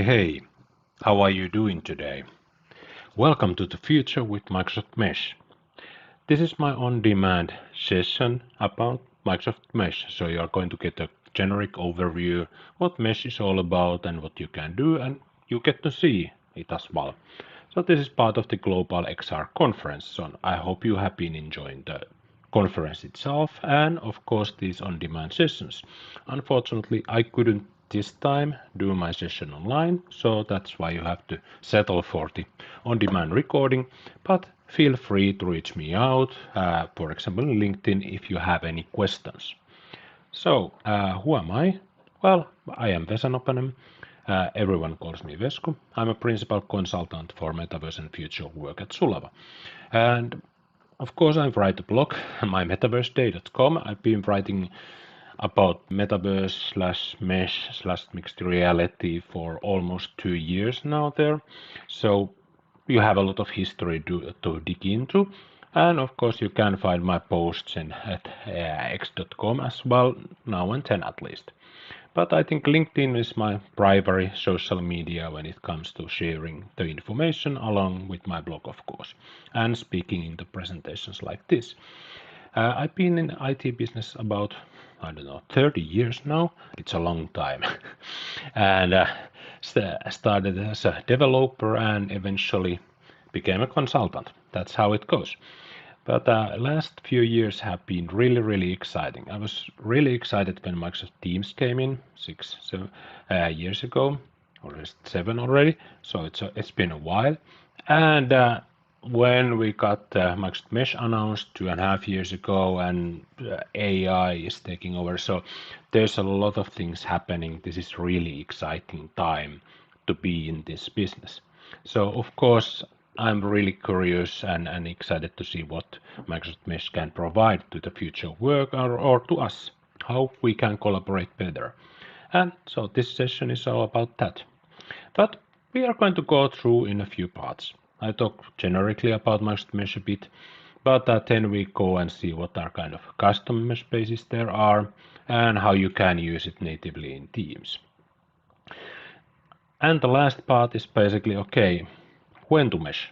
Hey, how are you doing today? Welcome to the future with Microsoft Mesh. This is my on-demand session about Microsoft Mesh, so you are going to get a generic overview what Mesh is all about and what you can do, and you get to see it as well. So this is part of the Global XR conference, so I hope you have been enjoying the conference itself and of course these on-demand sessions. Unfortunately, I couldn't this time do my session online, so that's why you have to settle for the on-demand recording, but feel free to reach me out, for example LinkedIn, if you have any questions. So, who am I? Well, I am Vesa Nopanen. Everyone calls me Vesku. I'm a principal consultant for Metaverse and future work at Sulava. And of course, I write a blog, mymetaverseday.com. I've been writing about Metaverse / Mesh / mixed reality for almost 2 years now there. So you have a lot of history to dig into. And of course, you can find my posts at x.com as well, now and then at least. But I think LinkedIn is my primary social media when it comes to sharing the information along with my blog, of course, and speaking in the presentations like this. I've been in IT business about, 30 years now. It's a long time. And started as a developer and eventually became a consultant. That's how it goes. But last few years have been really exciting. I was really excited when Microsoft Teams came in 6 years ago, or 7 already. So it's been a while. And when we got Microsoft Mesh announced 2.5 years ago, and AI is taking over, so there's a lot of things happening. This is really exciting time to be in this business. So of course, I'm really curious and excited to see what Microsoft Mesh can provide to the future work or to us, how we can collaborate better. And so this session is all about that. But we are going to go through in a few parts. I talk generically about Microsoft Mesh a bit, but then we go and see what are kind of custom mesh spaces there are and how you can use it natively in Teams. And the last part is basically, okay, when to mesh,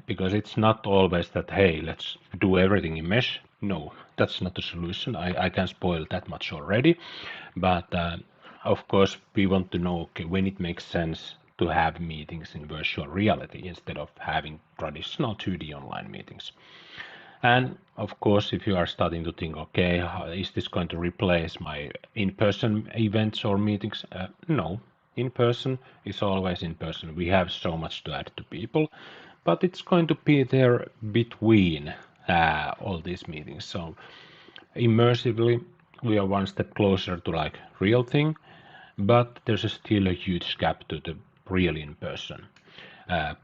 because it's not always that, hey, let's do everything in mesh. No, that's not the solution. I can spoil that much already, but of course we want to know, okay, when it makes sense to have meetings in virtual reality instead of having traditional 2D online meetings. And of course, if you are starting to think, okay, is this going to replace my in-person events or meetings? No, In person is always in person. We have so much to add to people, but it's going to be there between all these meetings. So immersively, we are one step closer to like real thing, but there's still a huge gap to the real in person.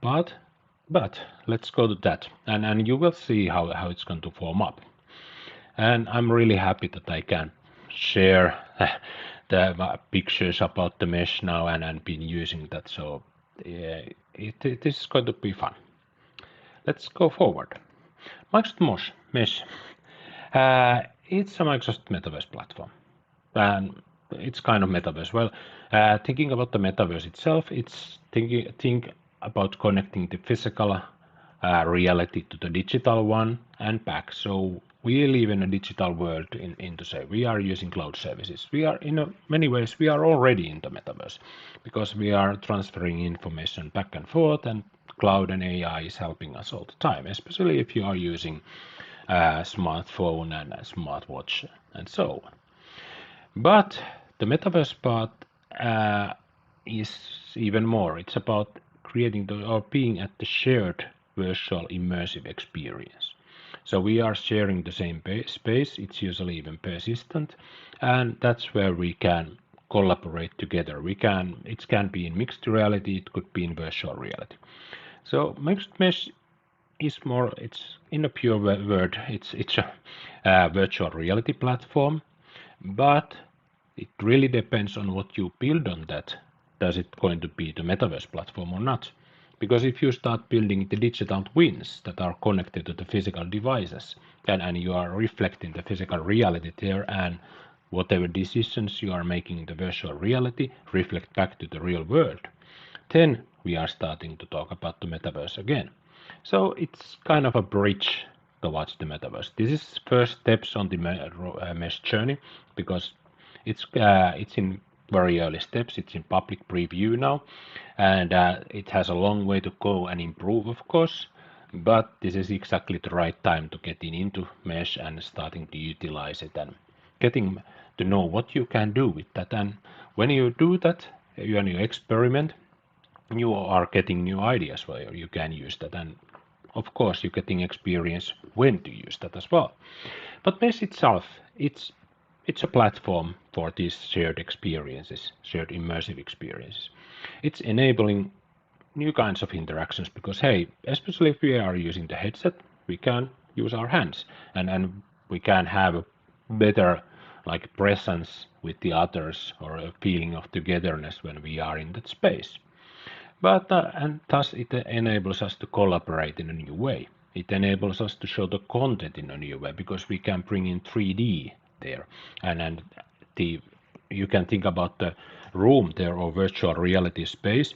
But let's go to that, and you will see how it's going to form up. And I'm really happy that I can share the pictures about the mesh now and been using that. So yeah, it is going to be fun. Let's go forward. Microsoft Mesh. It's a Microsoft Metaverse platform, and it's kind of metaverse. Well, thinking about the metaverse itself, it's think about connecting the physical reality to the digital one and back. So we live in a digital world in to say we are using cloud services. We are in many ways we are already in the metaverse because we are transferring information back and forth, and cloud and AI is helping us all the time, especially if you are using a smartphone and a smartwatch and so on. But the metaverse part is even more. It's about creating or being at the shared virtual immersive experience. So we are sharing the same space. It's usually even persistent, and that's where we can collaborate together. It can be in mixed reality. It could be in virtual reality. So mixed mesh is more. It's in a pure word. It's a virtual reality platform, but it really depends on what you build on that. Does it going to be the metaverse platform or not? Because if you start building the digital twins that are connected to the physical devices, and you are reflecting the physical reality there, and whatever decisions you are making in the virtual reality reflect back to the real world, then we are starting to talk about the metaverse again. So it's kind of a bridge towards the metaverse. This is first steps on the mesh journey because it's in very early steps. It's in public preview now, and it has a long way to go and improve, of course. But this is exactly the right time to getting into mesh and starting to utilize it and getting to know what you can do with that. And when you do that, you experiment, you are getting new ideas where you can use that, and of course you're getting experience when to use that as well. But mesh itself, it's a platform for these shared experiences, shared immersive experiences. It's enabling new kinds of interactions because hey, especially if we are using the headset, we can use our hands, and we can have a better like presence with the others or a feeling of togetherness when we are in that space. But and thus it enables us to collaborate in a new way. It enables us to show the content in a new way because we can bring in 3D there, and the you can think about the room there or virtual reality space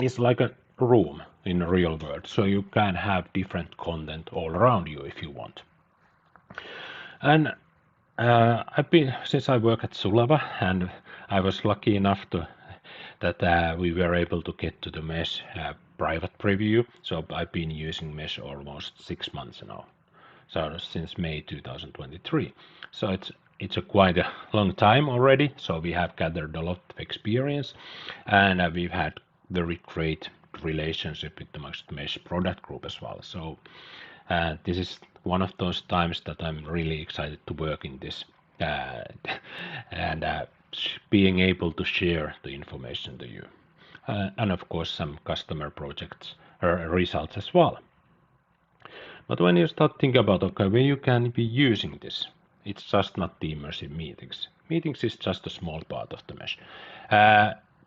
is like a room in the real world. So you can have different content all around you if you want. And I've been since I work at Sulava, and I was lucky enough to that we were able to get to the mesh private preview. So I've been using mesh almost 6 months now. So since May 2023. So it's a quite a long time already. So we have gathered a lot of experience, and we've had very great relationship with the Microsoft Mesh product group as well. So this is one of those times that I'm really excited to work in this and being able to share the information to you. And of course some customer projects results as well. But when you start thinking about, okay, when you can be using this, it's just not the immersive meetings. Meetings is just a small part of the mesh,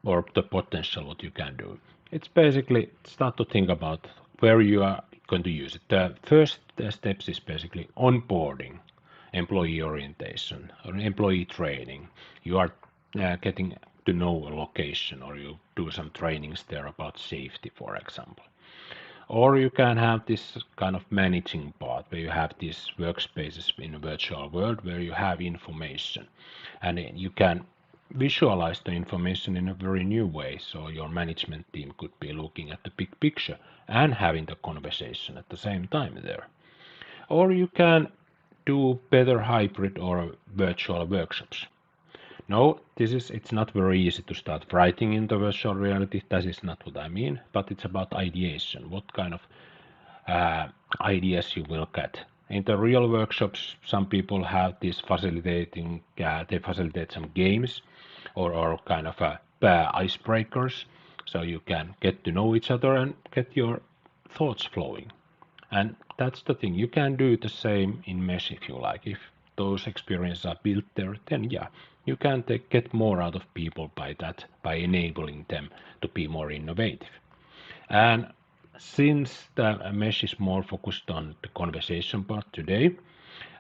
or the potential what you can do. It's basically start to think about where you are going to use it. The first steps is basically onboarding, employee orientation, or employee training. You are getting to know a location, or you do some trainings there about safety, for example. Or you can have this kind of managing part where you have these workspaces in a virtual world where you have information and you can visualize the information in a very new way. So your management team could be looking at the big picture and having the conversation at the same time there. Or you can do better hybrid or virtual workshops. No, it's not very easy to start writing in the virtual reality. That is not what I mean, but it's about ideation. What kind of uh, ideas you will get. In the real workshops, some people have this facilitating, they facilitate some games or kind of icebreakers, so you can get to know each other and get your thoughts flowing. And that's the thing, you can do the same in Mesh if you like. If those experiences are built there, then yeah, you can get more out of people by that, by enabling them to be more innovative. And since the Mesh is more focused on the conversation part today,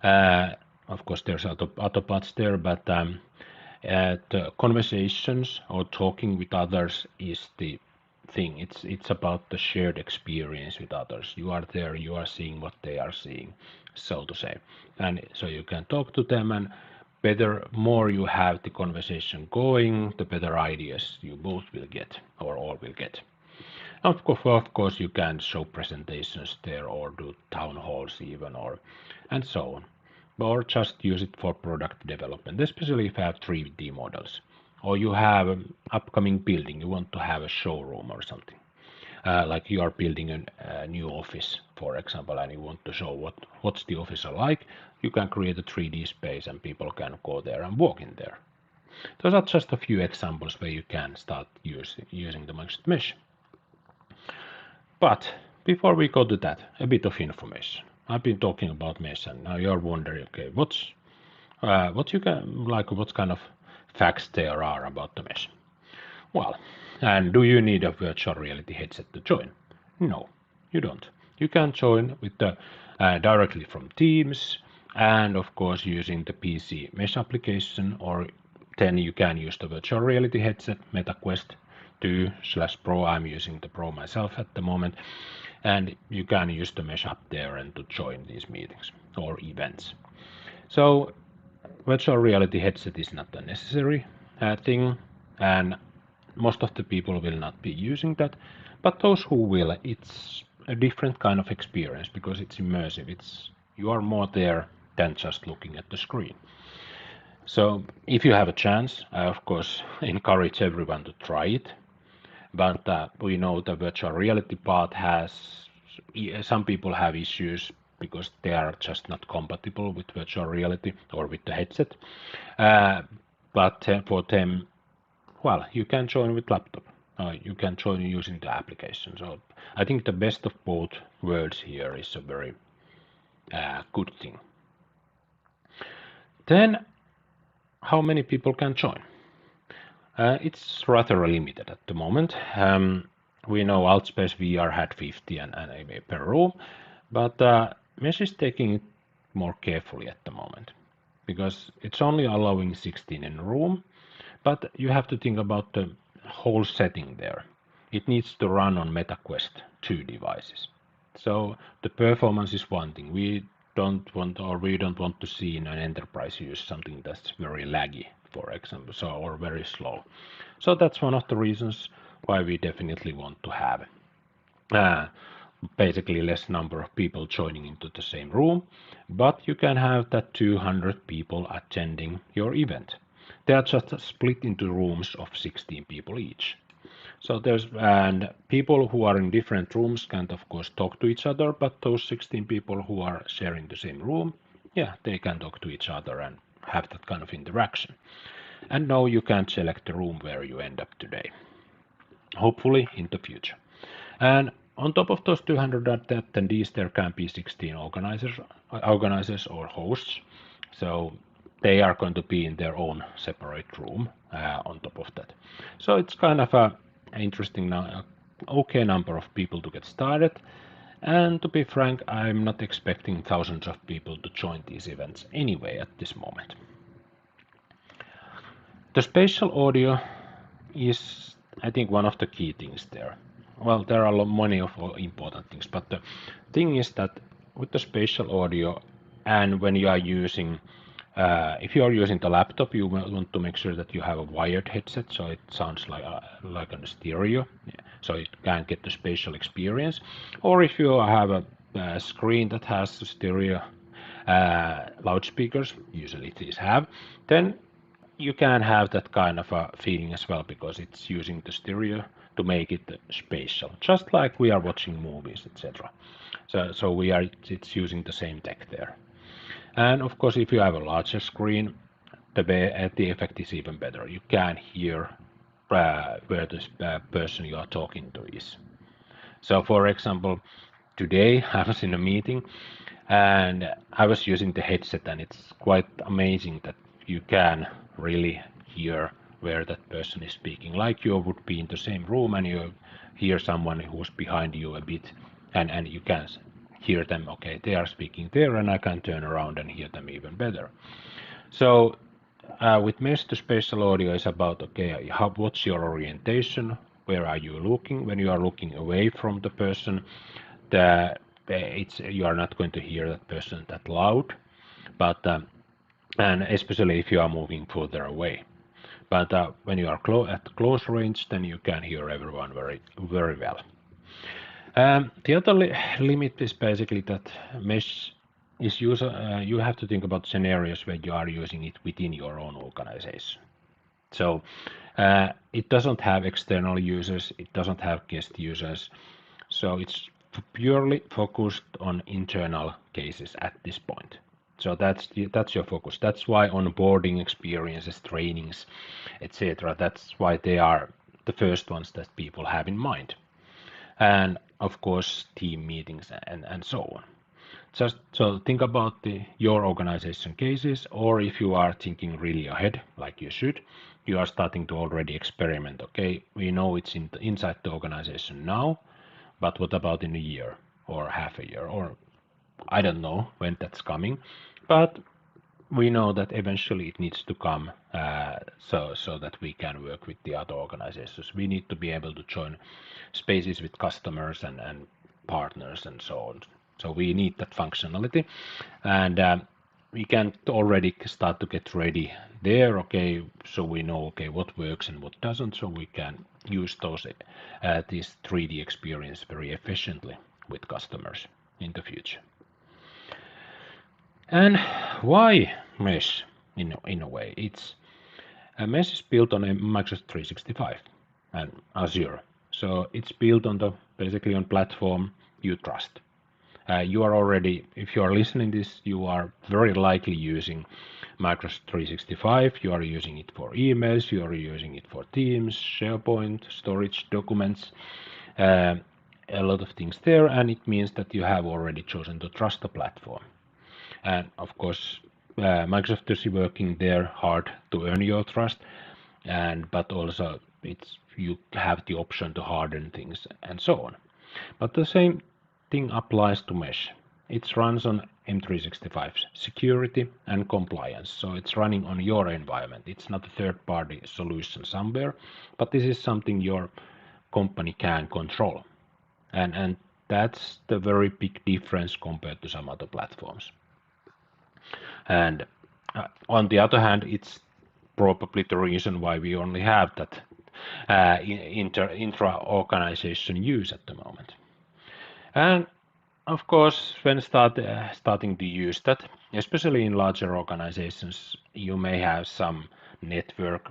of course there's other parts there, but the conversations or talking with others is the thing. It's about the shared experience with others. You are there, you are seeing what they are seeing, so to say, and so you can talk to them, and more you have the conversation going, the better ideas you both will get or all will get. Of course, you can show presentations there or do town halls even, or and so on, or just use it for product development, especially if you have 3D models, or you have an upcoming building, you want to have a showroom or something, like you are building a new office, for example, and you want to show what's the office like. You can create a 3D space, and people can go there and walk in there. Those are just a few examples where you can start using the Microsoft Mesh. But before we go to that, a bit of information. I've been talking about Mesh, and now you're wondering, okay, what kind of facts there are about the Mesh? Well, and do you need a virtual reality headset to join? No, you don't. You can join with the directly from Teams, and of course using the PC Mesh application, or then you can use the virtual reality headset MetaQuest 2/Pro. I'm using the Pro myself at the moment, and you can use the Mesh up there and to join these meetings or events. So virtual reality headset is not a necessary thing, and most of the people will not be using that, but those who will, it's a different kind of experience because it's immersive. You are more there than just looking at the screen. So if you have a chance, I of course encourage everyone to try it, but we know the virtual reality part has, some people have issues because they are just not compatible with virtual reality or with the headset, but for them, well, you can join with laptop. You can join using the application. So I think the best of both worlds here is a very good thing. Then, how many people can join? It's rather limited at the moment. We know Altspace VR had 50 and per room, but Mesh is taking it more carefully at the moment because it's only allowing 16 in a room, but you have to think about the whole setting there. It needs to run on MetaQuest 2 devices. So the performance is one thing. We don't want to see in an enterprise use something that's very laggy, for example, or very slow. So that's one of the reasons why we definitely want to have basically less number of people joining into the same room, but you can have that 200 people attending your event. They are just split into rooms of 16 people each. So and people who are in different rooms can of course talk to each other, but those 16 people who are sharing the same room, yeah, they can talk to each other and have that kind of interaction. And now you can select the room where you end up today, hopefully in the future. And on top of those 200 attendees, there can be 16 organizers or hosts. So they are going to be in their own separate room on top of that. So it's kind of a interesting, okay number of people to get started. And to be frank, I'm not expecting thousands of people to join these events anyway at this moment. The spatial audio is, I think, one of the key things there. Well, there are many of important things, but the thing is that with the spatial audio, and when you are using, if you are using the laptop, you want to make sure that you have a wired headset, so it sounds like a stereo, so it can get the spatial experience. Or if you have a screen that has stereo loudspeakers, usually these have, then you can have that kind of a feeling as well because it's using the stereo to make it spatial, just like we are watching movies, etc. So it's using the same tech there. And of course, if you have a larger screen, the effect is even better. You can hear where this person you are talking to is. So for example, today I was in a meeting and I was using the headset, and it's quite amazing that you can really hear where that person is speaking, like you would be in the same room and you hear someone who's behind you a bit, and you can hear them, okay, they are speaking there, and I can turn around and hear them even better. So with mesh to spatial audio is about, okay, what's your orientation, where are you looking? When you are looking away from the person, you are not going to hear that person that loud, but and especially if you are moving further away. But when you are at close range, then you can hear everyone very, very well. The other limit is basically that mesh is you have to think about scenarios where you are using it within your own organization. So it doesn't have external users, it doesn't have guest users, so it's purely focused on internal cases at this point. So that's your focus. That's why onboarding experiences, trainings, etc. That's why they are the first ones that people have in mind. And of course, team meetings and so on. Just so think about your organization cases, or if you are thinking really ahead, like you should, you are starting to already experiment. Okay, we know it's inside the organization now, but what about in a year or half a year, or I don't know when that's coming, but we know that eventually it needs to come so that we can work with the other organizations. We need to be able to join spaces with customers and partners and so on. So we need that functionality, and we can already start to get ready there. Okay, so we know what works and what doesn't, so we can use this 3D experience very efficiently with customers in the future. And why mesh? In a way, mesh is built on a Microsoft 365 and Azure, so it's built on basically on platform you trust. You are already, if you are listening this, you are very likely using Microsoft 365. You are using it for emails, you are using it for Teams, SharePoint, storage, documents, a lot of things there, and it means that you have already chosen to trust the platform. And of course, Microsoft is working there hard to earn your trust, but also you have the option to harden things and so on. But the same thing applies to mesh. It runs on M365 security and compliance, so it's running on your environment. It's not a third-party solution somewhere, but this is something your company can control, and that's the very big difference compared to some other platforms. And on the other hand, it's probably the reason why we only have that intra-organization use at the moment. And of course, when starting to use that, especially in larger organizations, you may have some networks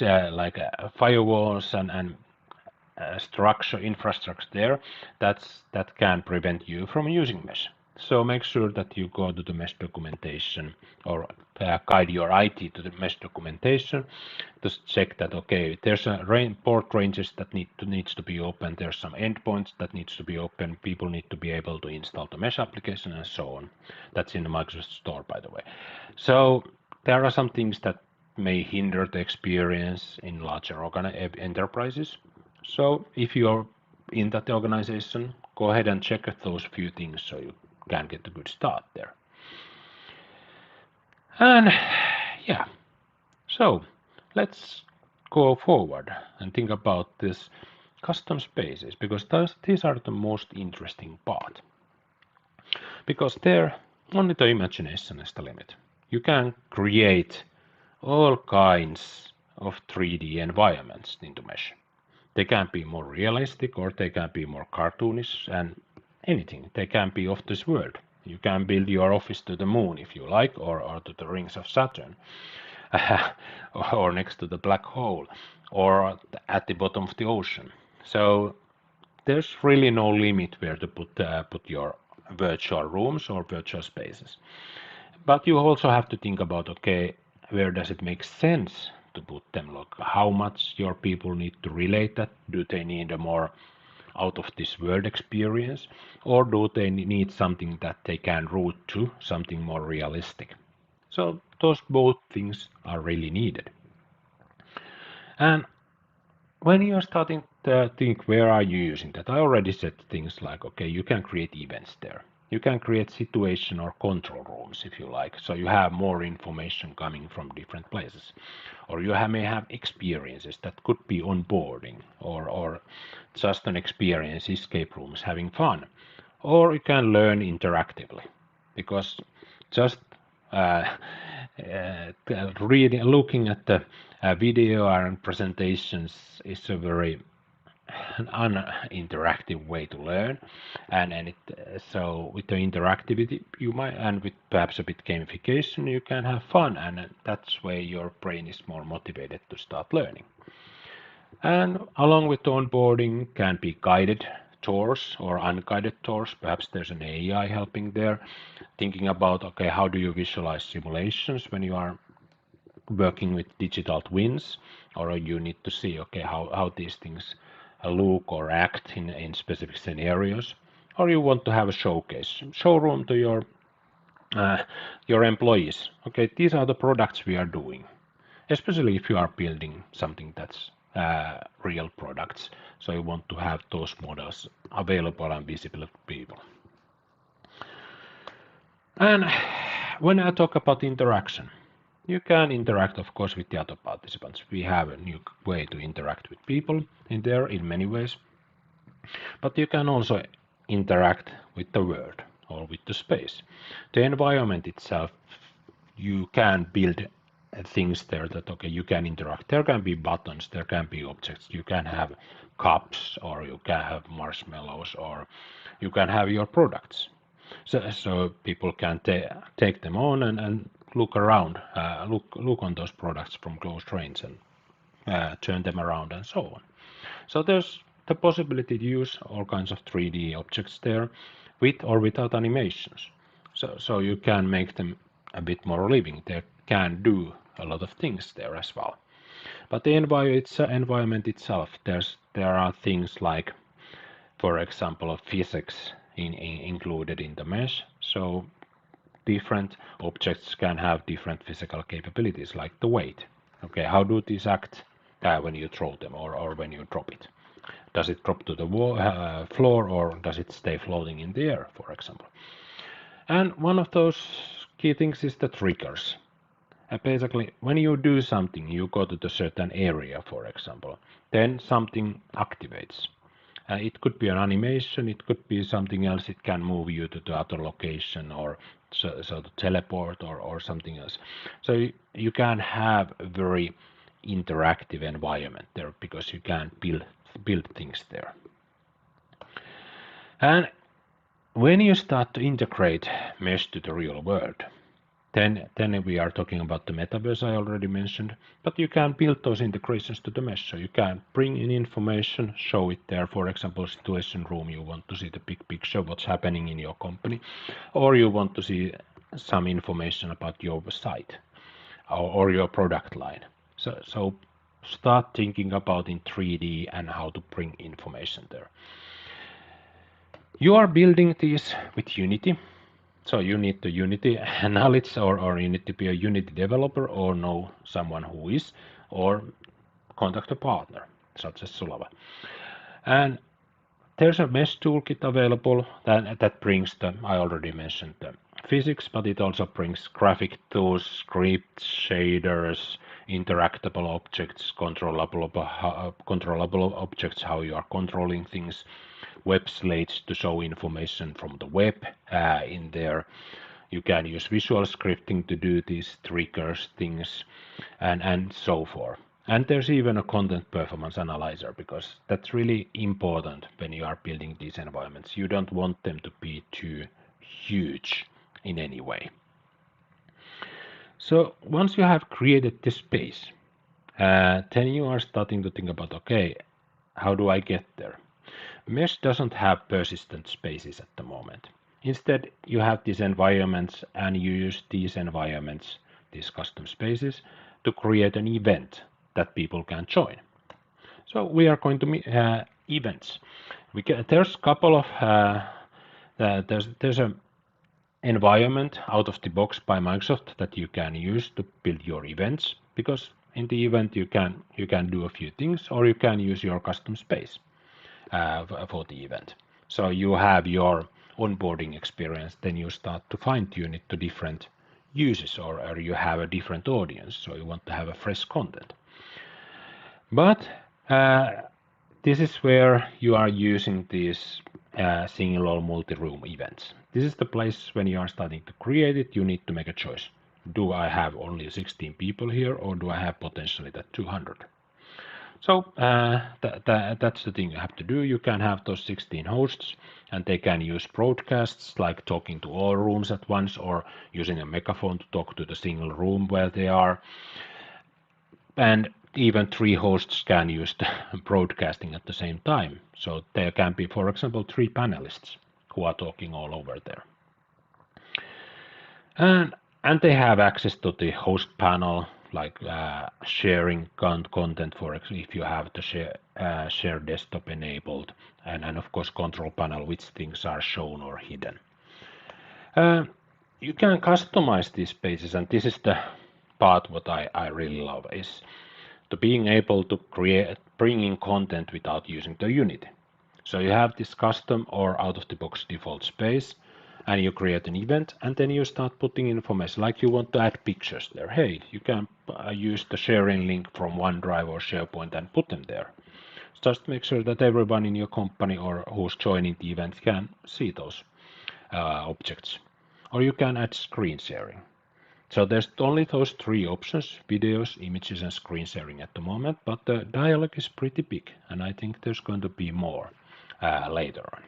like firewalls and infrastructure there that can prevent you from using mesh. So make sure that you go to the mesh documentation or guide your IT to the mesh documentation to check that, okay, there's a port ranges that needs to be open, there's some endpoints that needs to be open, people need to be able to install the mesh application and so on. That's in the Microsoft Store, by the way. So there are some things that may hinder the experience in larger enterprises. So if you're in that organization, go ahead and check those few things so you can get a good start there. And yeah, so let's go forward and think about this custom spaces, because these are the most interesting part. Because there, only the imagination is the limit. You can create all kinds of 3D environments into mesh. They can be more realistic or they can be more cartoonish and anything. They can be of this world. You can build your office to the moon if you like, or to the rings of Saturn, or next to the black hole, or at the bottom of the ocean. So there's really no limit where to put your virtual rooms or virtual spaces. But you also have to think about, okay, where does it make sense to put them? Like how much your people need to relate that? Do they need a more out of this world experience, or do they need something that they can route to, something more realistic? So those both things are really needed. And when you're starting to think where are you using that, I already said things like, okay, you can create events there. You can create situation or control rooms if you like, so you have more information coming from different places. Or you may have experiences that could be onboarding, or just an experience, escape rooms, having fun. Or you can learn interactively, because just uh, reading, looking at the video and presentations is a very an uninteractive way to learn, and so with the interactivity you might, and with perhaps a bit gamification, you can have fun, and that's where your brain is more motivated to start learning. And along with onboarding can be guided tours or unguided tours. Perhaps there's an AI helping there, thinking about, okay, how do you visualize simulations when you are working with digital twins, or you need to see, okay, how these things look or act in specific scenarios, or you want to have a showroom to your employees. Okay, these are the products we are doing, especially if you are building something that's real products. So you want to have those models available and visible to people. And when I talk about interaction, you can interact, of course, with the other participants. We have a new way to interact with people in there in many ways, but you can also interact with the world or with the space. The environment itself, you can build things there that, okay, you can interact. There can be buttons, there can be objects, you can have cups, or you can have marshmallows, or you can have your products. So people can take them on and look around, look on those products from close range, and turn them around and so on. So there's the possibility to use all kinds of 3D objects there, with or without animations. So you can make them a bit more living. They can do a lot of things there as well. But the environment itself, there are things like, for example, physics included in the mesh. So different objects can have different physical capabilities, like the weight. Okay, how do these act when you throw them, or when you drop it? Does it drop to the floor, or does it stay floating in the air, for example? And one of those key things is the triggers. Basically, when you do something, you go to the certain area, for example, then something activates. It could be an animation, it could be something else, it can move you to the other location, or so to teleport, or something else. So you can have a very interactive environment there, because you can build things there. And when you start to integrate mesh to the real world, then we are talking about the metaverse I already mentioned, but you can build those integrations to the mesh. So you can bring in information, show it there. For example, situation room, you want to see the big picture, what's happening in your company, or you want to see some information about your site or your product line. So start thinking about in 3D and how to bring information there. You are building these with Unity. So you need the Unity knowledge, or you need to be a Unity developer, or know someone who is, or contact a partner, such as Sulava. And there's a mesh toolkit available that brings I already mentioned the physics, but it also brings graphic tools, scripts, shaders, interactable objects, controllable objects, how you are controlling things, web slates to show information from the web in there. You can use visual scripting to do these triggers things, and so forth. And there's even a content performance analyzer, because that's really important when you are building these environments. You don't want them to be too huge in any way. So once you have created this space, then you are starting to think about, okay, how do I get there? Mesh doesn't have persistent spaces at the moment. Instead, you have these environments and you use these environments, these custom spaces, to create an event that people can join. So we are going to meet events. There's a couple of there's an environment out of the box by Microsoft that you can use to build your events, because in the event you can do a few things, or you can use your custom space for the event. So you have your onboarding experience, then you start to fine tune it to different uses, or you have a different audience, so you want to have a fresh content. But this is where you are using these single or multi-room events. This is the place when you are starting to create it, you need to make a choice. Do I have only 16 people here, or do I have potentially that 200? So that's the thing you have to do. You can have those 16 hosts, and they can use broadcasts like talking to all rooms at once, or using a megaphone to talk to the single room where they are. And even 3 hosts can use the broadcasting at the same time. So there can be, for example, 3 panelists who are talking all over there. And they have access to the host panel, like sharing content, for example, if you have the share desktop enabled, and of course control panel, which things are shown or hidden. You can customize these spaces, and this is the part what I really love, is to being able to bring in content without using the Unity. So you have this custom or out-of-the-box default space, and you create an event, and then you start putting information, like you want to add pictures there. Hey, you can use the sharing link from OneDrive or SharePoint and put them there. Just make sure that everyone in your company or who's joining the event can see those objects. Or you can add screen sharing. So there's only those 3 options: videos, images, and screen sharing at the moment, but the dialogue is pretty big, and I think there's going to be more later on.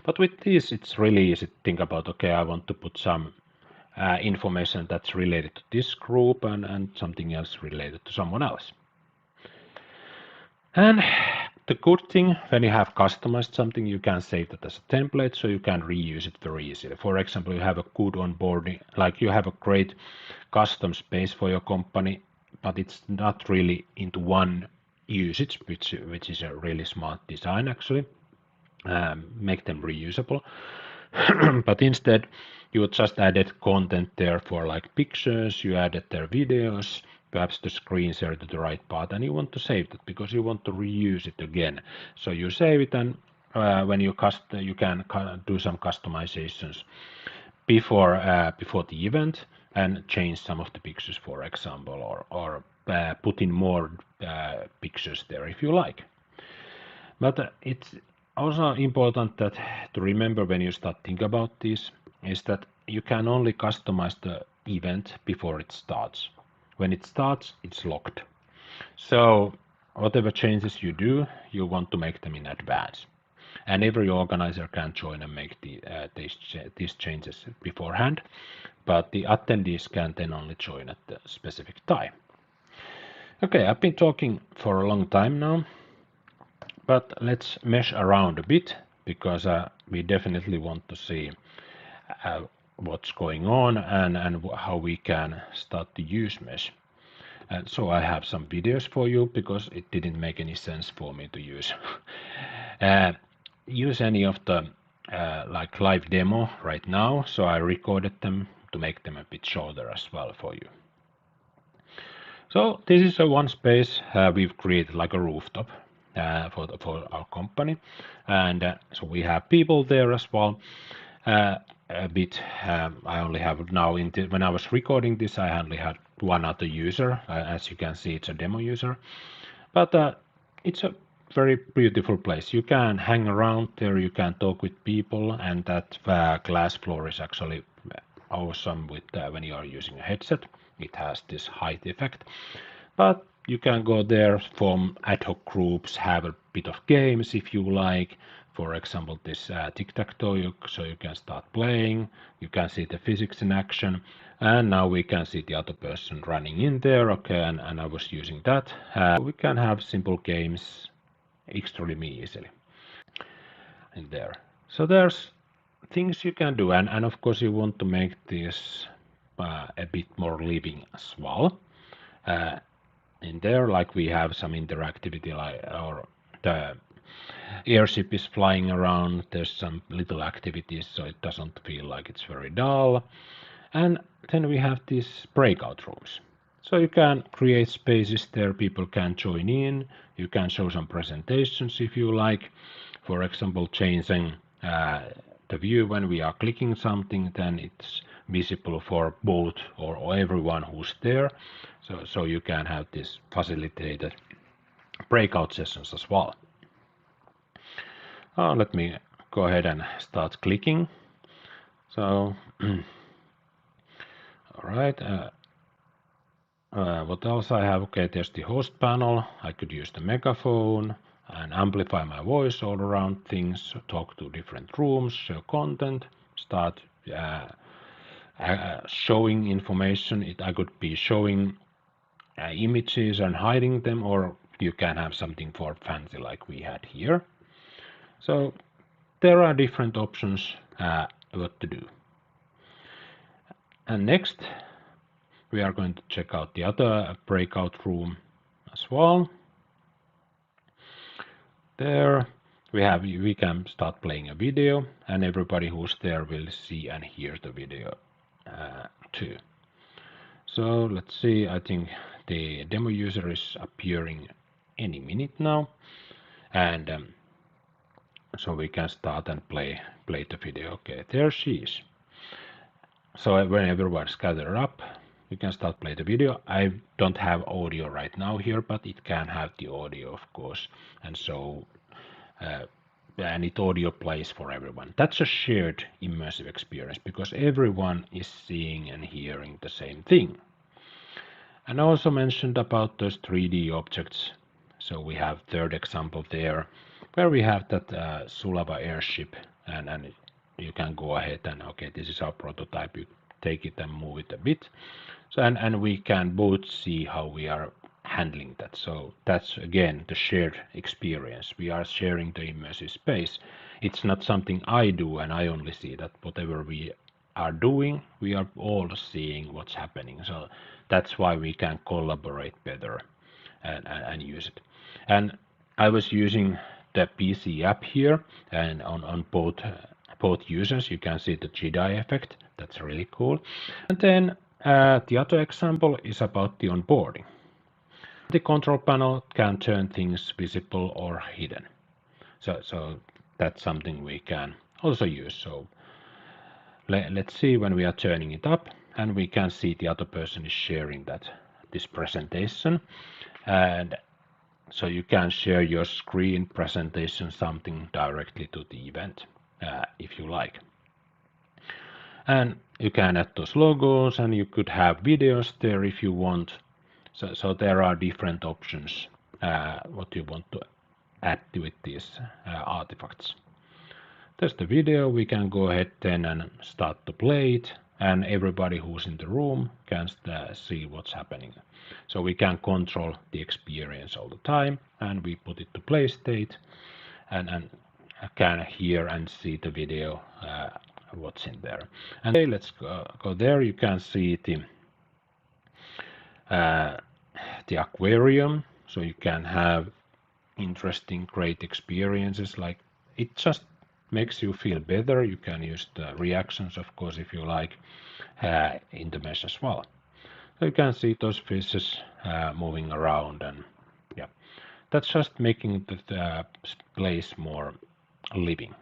But with this, it's really easy to think about, okay, I want to put some information that's related to this group and something else related to someone else. And the good thing, when you have customized something, you can save that as a template, so you can reuse it very easily. For example, you have a good onboarding, like you have a great custom space for your company, but it's not really into one usage, which is a really smart design actually. Make them reusable. But instead, you just added content there for like pictures, you added their videos, perhaps the screen share to the right part, and you want to save that because you want to reuse it again. So you save it, and when you can do some customizations before the event and change some of the pictures, for example, or put in more pictures there if you like. But it's also important that to remember when you start thinking about this is that you can only customize the event before it starts. When it starts, it's locked. So whatever changes you do, you want to make them in advance. And every organizer can join and make these changes beforehand, but the attendees can then only join at the specific time. Okay, I've been talking for a long time now, but let's mesh around a bit, because we definitely want to see what's going on and how we can start to use mesh. And so I have some videos for you, because it didn't make any sense for me to use any of the like live demo right now, so I recorded them to make them a bit shorter as well for you. So this is one space we've created, like a rooftop for our company, and so we have people there as well. A bit. I only have now, when I was recording this, I only had one other user. As you can see, it's a demo user, but it's a very beautiful place. You can hang around there, you can talk with people, and that glass floor is actually awesome with when you are using a headset. It has this height effect, but you can go there, form ad hoc groups, have a bit of games if you like, for example, this tic-tac-toe, so you can start playing, you can see the physics in action, and now we can see the other person running in there, okay, and I was using that. We can have simple games extremely easily in there. So there's things you can do, and of course you want to make this a bit more living as well. In there, like we have some interactivity, like or the airship is flying around, there's some little activities, so it doesn't feel like it's very dull. And then we have these breakout rooms. So you can create spaces there, people can join in, you can show some presentations if you like. For example, changing the view when we are clicking something, then it's visible for both or everyone who's there. So you can have this facilitated breakout sessions as well. Let me go ahead and start clicking. So, all right. What else I have? Okay, there's the host panel. I could use the megaphone and amplify my voice all around things, talk to different rooms, show content, start showing information. I could be showing images and hiding them, or you can have something for fancy like we had here. So there are different options what to do. And next, we are going to check out the other breakout room as well. There we can start playing a video, and everybody who's there will see and hear the video too. So let's see, I think the demo user is appearing any minute now, and so we can start and play the video. Okay, there she is. So when everyone's gathered up, you can start play the video. I don't have audio right now here, but it can have the audio, of course, and so and it audio plays for everyone. That's a shared immersive experience because everyone is seeing and hearing the same thing. And I also mentioned about those 3D objects. So we have third example there, where we have that Sulava airship, and you can go ahead and okay, this is our prototype. You take it and move it a bit. So and we can both see how we are handling that. So that's again the shared experience. We are sharing the immersive space. It's not something I do and I only see that. Whatever we are doing, we are all seeing what's happening. So that's why we can collaborate better and use it. And I was using the PC app here, and on both users you can see the Jedi effect. That's really cool. And then the other example is about the onboarding. The control panel can turn things visible or hidden. So that's something we can also use. So let's see when we are turning it up, and we can see the other person is sharing this presentation. And so you can share your screen presentation something directly to the event if you like. And you can add those logos, and you could have videos there if you want. So there are different options what you want to add with these artifacts. There's the video. We can go ahead then and start to play it, and everybody who's in the room can see what's happening. So we can control the experience all the time, and we put it to play state, and can hear and see the video what's in there. And okay, let's go there. You can see the aquarium, so you can have interesting, great experiences. Like it just makes you feel better. You can use the reactions, of course, if you like, in the mesh as well. So you can see those fishes moving around, and yeah, that's just making the place more living.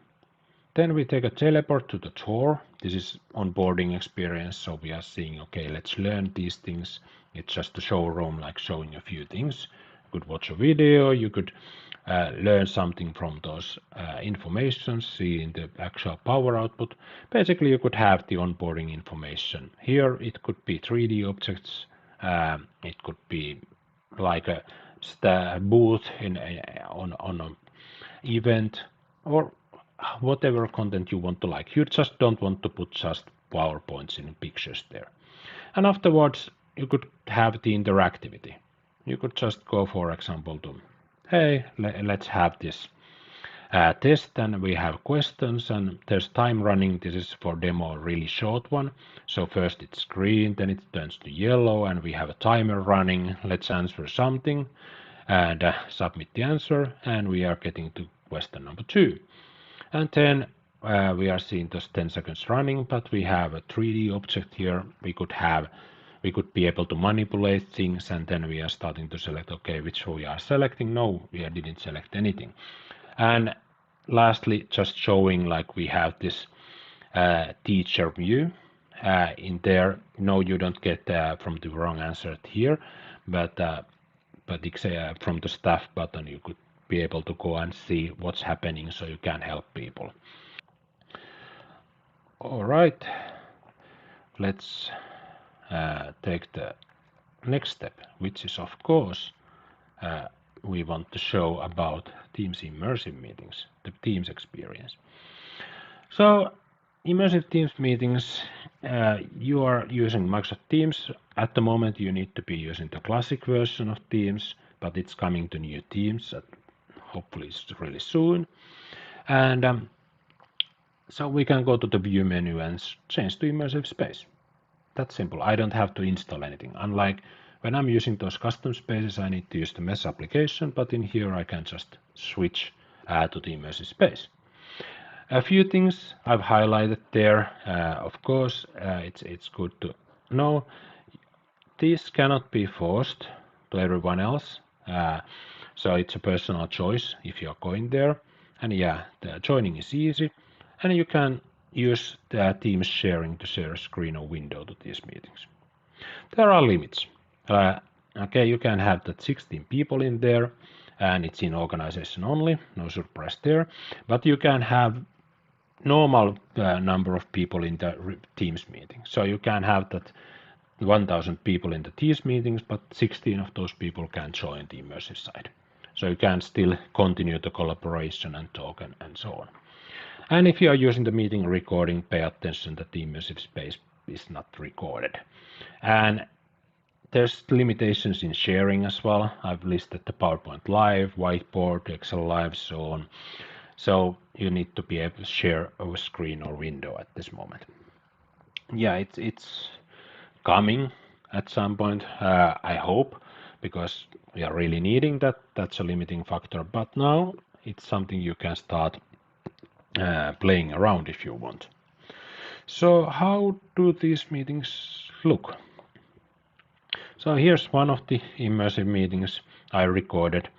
Then we take a teleport to the tour. This is onboarding experience, so we are seeing, okay, let's learn these things. It's just a showroom, like showing a few things. You could watch a video, you could learn something from those information, see in the actual power output. Basically, you could have the onboarding information. Here, it could be 3D objects. It could be like a booth on an event, or whatever content you want to like. You just don't want to put just PowerPoints in pictures there. And afterwards, you could have the interactivity. You could just go, for example, to, hey, let's have this test, and we have questions, and there's time running. This is for demo, a really short one. So first it's green, then it turns to yellow, and we have a timer running. Let's answer something and submit the answer, and we are getting to question number 2. And then we are seeing those 10 seconds running, but we have a 3D object here. We could be able to manipulate things, and then we are starting to select, okay, which we are selecting. No, we didn't select anything. And lastly, just showing like we have this teacher view in there. No, you don't get from the wrong answer here, but from the staff button, you could be able to go and see what's happening, so you can help people. All right, let's take the next step, which is, of course, we want to show about Teams Immersive Meetings, the Teams experience. So, Immersive Teams Meetings, you are using Microsoft Teams. At the moment, you need to be using the classic version of Teams, but it's coming to new Teams, hopefully it's really soon. And so we can go to the View menu and change to Immersive Space. That's simple. I don't have to install anything. Unlike when I'm using those custom spaces, I need to use the mesh application, but in here I can just switch to the Immersive Space. A few things I've highlighted there. Of course, it's good to know. This cannot be forced to everyone else. So it's a personal choice if you're going there. And yeah, the joining is easy. And you can use the Teams sharing to share a screen or window to these meetings. There are limits. Okay, you can have that 16 people in there, and it's in organization only, no surprise there. But you can have normal number of people in the Teams meeting. So you can have that 1,000 people in the Teams meetings, but 16 of those people can join the immersive side. So you can still continue the collaboration and talk and so on. And if you are using the meeting recording, pay attention that the immersive space is not recorded. And there's limitations in sharing as well. I've listed the PowerPoint Live, Whiteboard, Excel Live, so on. So you need to be able to share a screen or window at this moment. Yeah, it's coming at some point, I hope, because we are really needing that. That's a limiting factor. But now it's something you can start playing around if you want. So how do these meetings look? So here's one of the immersive meetings I recorded.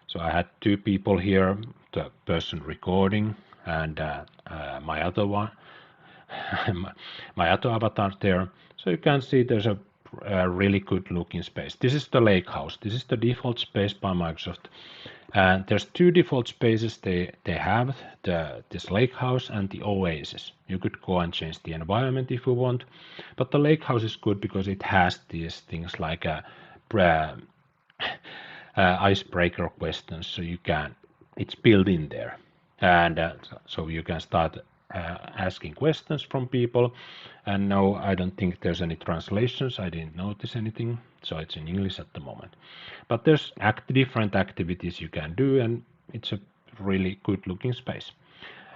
So I had 2 people here, the person recording and my other one, my other avatar there. So you can see there's a really good looking space. This is the lake house. This is the default space by Microsoft. And there's 2 default spaces they have, this lake house and the oasis. You could go and change the environment if you want, but the lake house is good because it has these things like icebreaker questions, so it's built in there, and so you can start asking questions from people. And no, I don't think there's any translations. I didn't notice anything, so it's in English at the moment. But there's different activities you can do, and it's a really good looking space.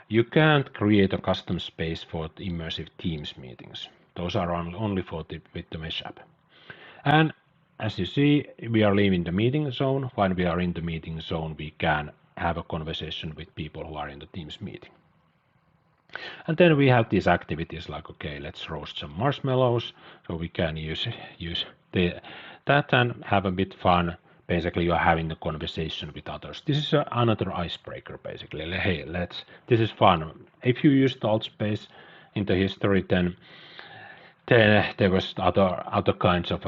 You can't create a custom space for the Immersive Teams meetings. Those are only with the Mesh app. And as you see, we are leaving the meeting zone. When we are in the meeting zone, we can have a conversation with people who are in the Teams meeting. And then we have these activities like, okay, let's roast some marshmallows. So we can use that and have a bit fun. Basically, you are having a conversation with others. This is another icebreaker, basically. Hey, this is fun. If you use the alt space in the history, then there was other kinds of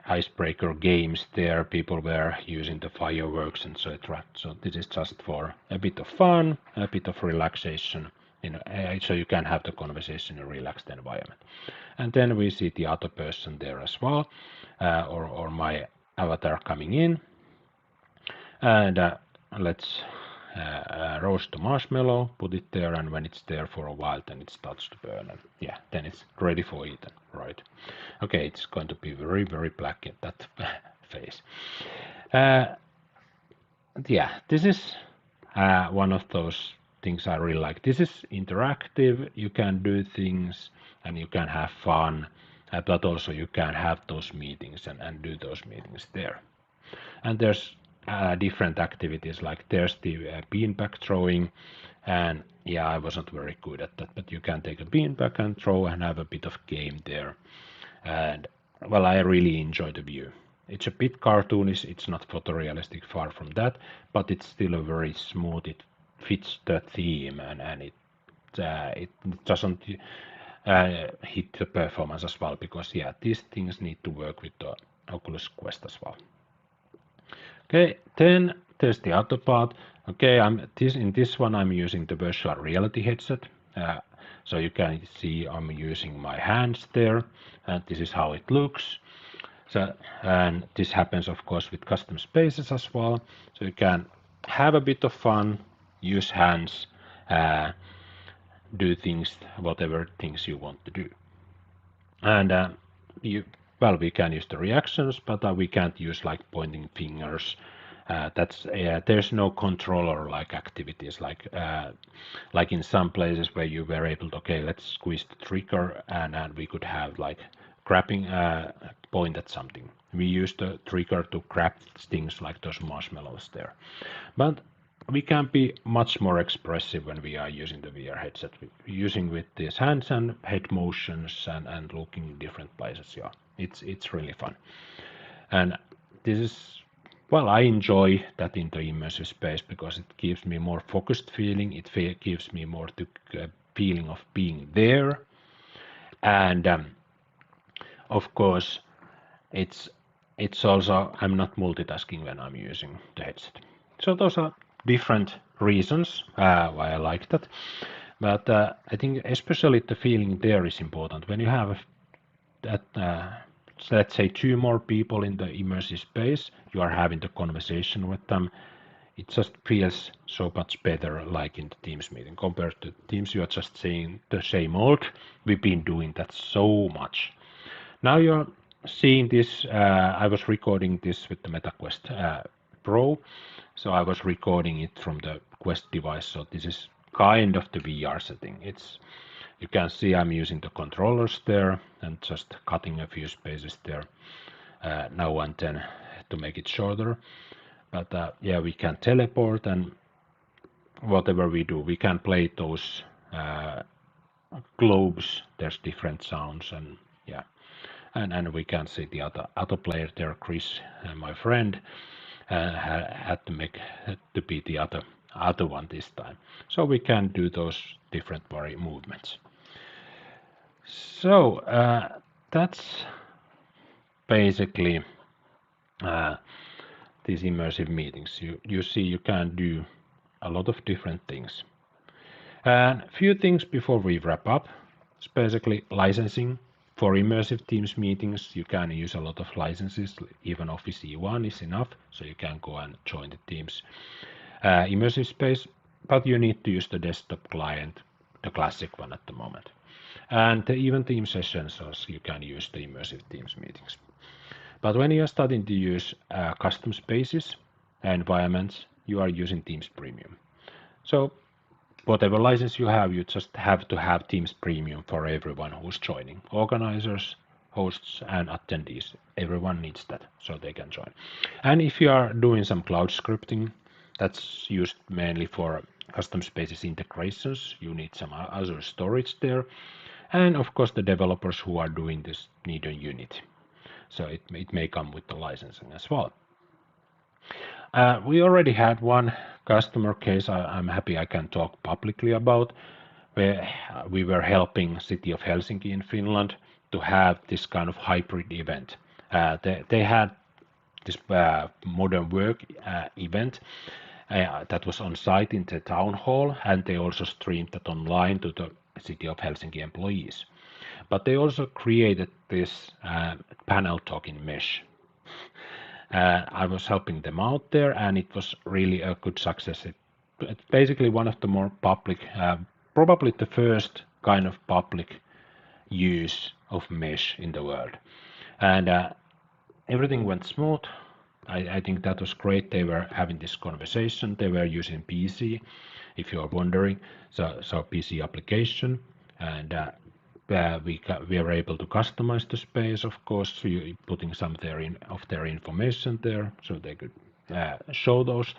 icebreaker games there. People were using the fireworks and etc. So this is just for a bit of fun, a bit of relaxation. So you can have the conversation in a relaxed environment. And then we see the other person there as well, or my avatar coming in. And let's roast the marshmallow, put it there, and when it's there for a while, then it starts to burn, and yeah, then it's ready for eating, right? Okay, it's going to be very, very black at that phase. Yeah, this is one of those things I really like. This is interactive. You can do things and you can have fun, but also you can have those meetings and do those meetings there. And there's different activities, like there's the beanbag throwing, and yeah, I wasn't very good at that, but you can take a beanbag and throw and have a bit of game there. And well, I really enjoy the view. It's a bit cartoonish, it's not photorealistic, far from that, but it's still a very smooth, it fits the theme, and it doesn't hit the performance as well, because yeah, these things need to work with the Oculus Quest as well. Okay, then there's the other part. Okay, in this one I'm using the virtual reality headset. So you can see I'm using my hands there, and this is how it looks. So, and this happens of course with custom spaces as well. So you can have a bit of fun, use hands, do things, whatever things you want to do. And we can use the reactions, but we can't use like pointing fingers. There's no controller like activities like in some places where you were able to, okay, let's squeeze the trigger and we could have like grabbing point at something. We use the trigger to grab things like those marshmallows there. But we can be much more expressive when we are using the VR headset, using with these hands and head motions and looking in different places. Yeah, it's really fun. And this is, well, I enjoy that in the immersive space because it gives me more focused feeling. It gives me more the feeling of being there. And of course, it's also, I'm not multitasking when I'm using the headset. So those are different reasons why I like that. But I think especially the feeling there is important. When you have that, let's say 2 more people in the immersive space, you are having the conversation with them. It just feels so much better, like in the Teams meeting. Compared to Teams, you are just saying the same old. We've been doing that so much. Now you're seeing this. I was recording this with the MetaQuest Pro. So I was recording it from the Quest device. So this is kind of the VR setting. You can see I'm using the controllers there and just cutting a few spaces there now and then to make it shorter. But yeah, we can teleport, and whatever we do, we can play those globes. There's different sounds, and yeah, and we can see the other player there, Chris, my friend, had to be the other one this time. So we can do those different movements. So that's basically these immersive meetings. You see, you can do a lot of different things. And a few things before we wrap up. It's basically licensing. For Immersive Teams meetings, you can use a lot of licenses. Even Office E1 is enough, so you can go and join the Teams Immersive Space, but you need to use the desktop client, the classic one at the moment. And even Teams Essentials, you can use the Immersive Teams meetings. But when you are starting to use custom spaces environments, you are using Teams Premium. So whatever license you have, you just have to have Teams Premium for everyone who's joining. Organizers, hosts, and attendees. Everyone needs that so they can join. And if you are doing some cloud scripting, that's used mainly for custom spaces integrations. You need some Azure storage there. And of course, the developers who are doing this need a Unity. So it may come with the licensing as well. We already had one customer case I'm happy I can talk publicly about, where we were helping City of Helsinki in Finland to have this kind of hybrid event. They had this modern work event that was on site in the town hall, and they also streamed that online to the City of Helsinki employees. But they also created this panel talk in Mesh. I was helping them out there, and it was really a good success. it's basically one of the more public, probably the first kind of public use of mesh in the world. And everything went smooth. I think that was great. They were having this conversation. They were using PC, if you are wondering, so PC application, and we were able to customize the space, of course, putting some of their information there, so they could show those.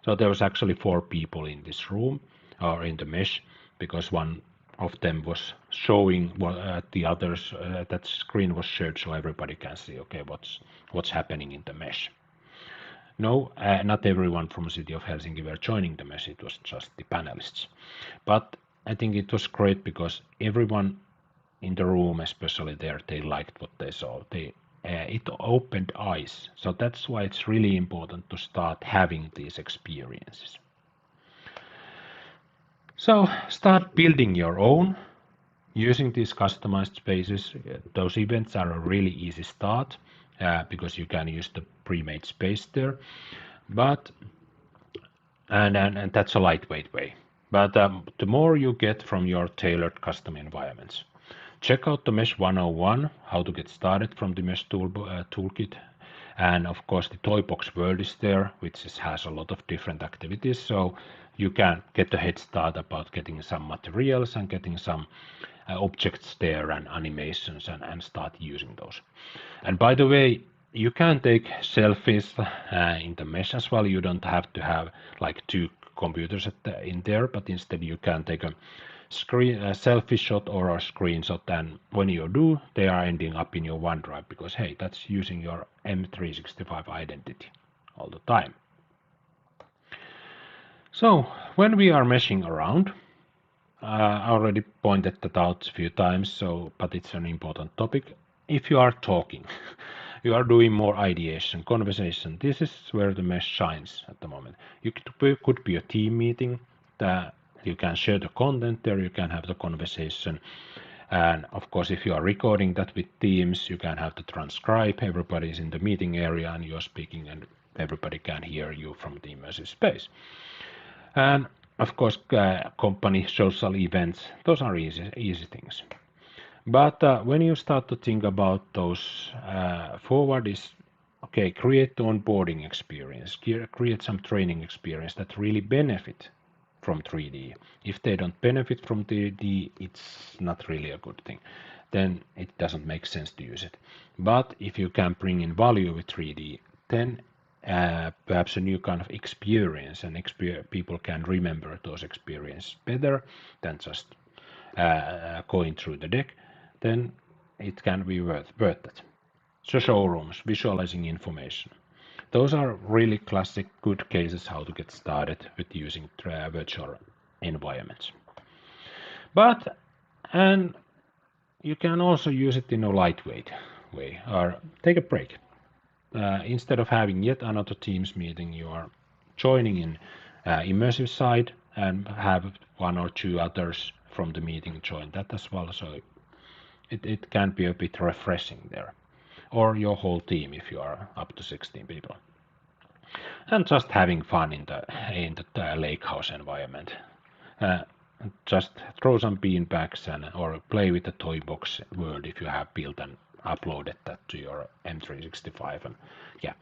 So there was actually 4 people in this room or in the mesh, because one of them was showing what the others, that screen was shared so everybody can see, okay, what's happening in the mesh. No, not everyone from the city of Helsinki were joining the mesh, it was just the panelists. But I think it was great because everyone in the room, especially there, they liked what they saw. It opened eyes. So that's why it's really important to start having these experiences. So start building your own using these customized spaces. Those events are a really easy start because you can use the pre-made space there. But and that's a lightweight way. But the more you get from your tailored custom environments. Check out the Mesh 101, how to get started from the Mesh toolkit. And of course, the Toybox World is there, which has a lot of different activities. So you can get a head start about getting some materials and getting some objects there and animations and start using those. And by the way, you can take selfies in the mesh as well. You don't have to have like 2 computers in there, but instead you can take a selfie shot or a screenshot, and when you do, they are ending up in your OneDrive because hey, that's using your M365 identity all the time. So when we are meshing around, I already pointed that out a few times, but it's an important topic. If you are talking, you are doing more ideation, conversation. This is where the mesh shines at the moment. You could be a team meeting. You can share the content there. You can have the conversation. And of course, if you are recording that with Teams, you can have to transcribe. Everybody's in the meeting area and you're speaking and everybody can hear you from the immersive space. And of course, company social events, those are easy things. But when you start to think about those forward is, okay, create the onboarding experience, create some training experience that really benefit from 3D. If they don't benefit from 3D, it's not really a good thing. Then it doesn't make sense to use it. But if you can bring in value with 3D, then perhaps a new kind of experience, and people can remember those experiences better than just going through the deck, then it can be worth it. So showrooms, visualizing information. Those are really classic good cases how to get started with using virtual environments. But, and you can also use it in a lightweight way, or take a break. Instead of having yet another Teams meeting, you are joining in immersive side and have 1 or 2 others from the meeting join that as well. So it can be a bit refreshing there. Or your whole team if you are up to 16 people. And just having fun in the lake house environment. Just throw some beanbags or play with the toy box world if you have built and uploaded that to your M365. And yeah,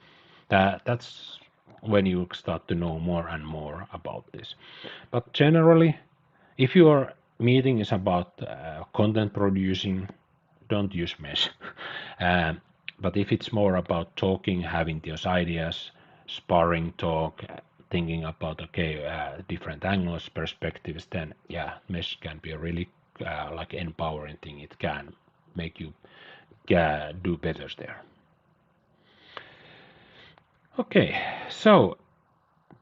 that's when you start to know more and more about this. But generally, if your meeting is about content producing, don't use mesh. But if it's more about talking, having those ideas, sparring talk, thinking about different angles, perspectives, then yeah, mesh can be a really like empowering thing. It can make you do better there. Okay, so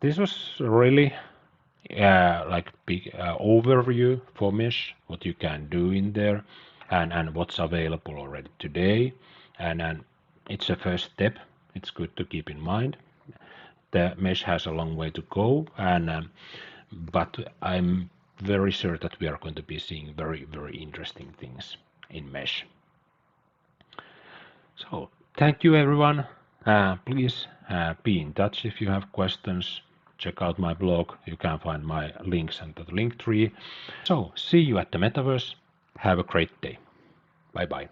this was really like big overview for mesh, what you can do in there, and what's available already today, and it's a first step. It's good to keep in mind. The mesh has a long way to go, but I'm very sure that we are going to be seeing very, very interesting things in mesh. So thank you everyone. Please be in touch if you have questions. check out my blog. You can find my links and the link tree. So, see you at the Metaverse. Have a great day. Bye bye.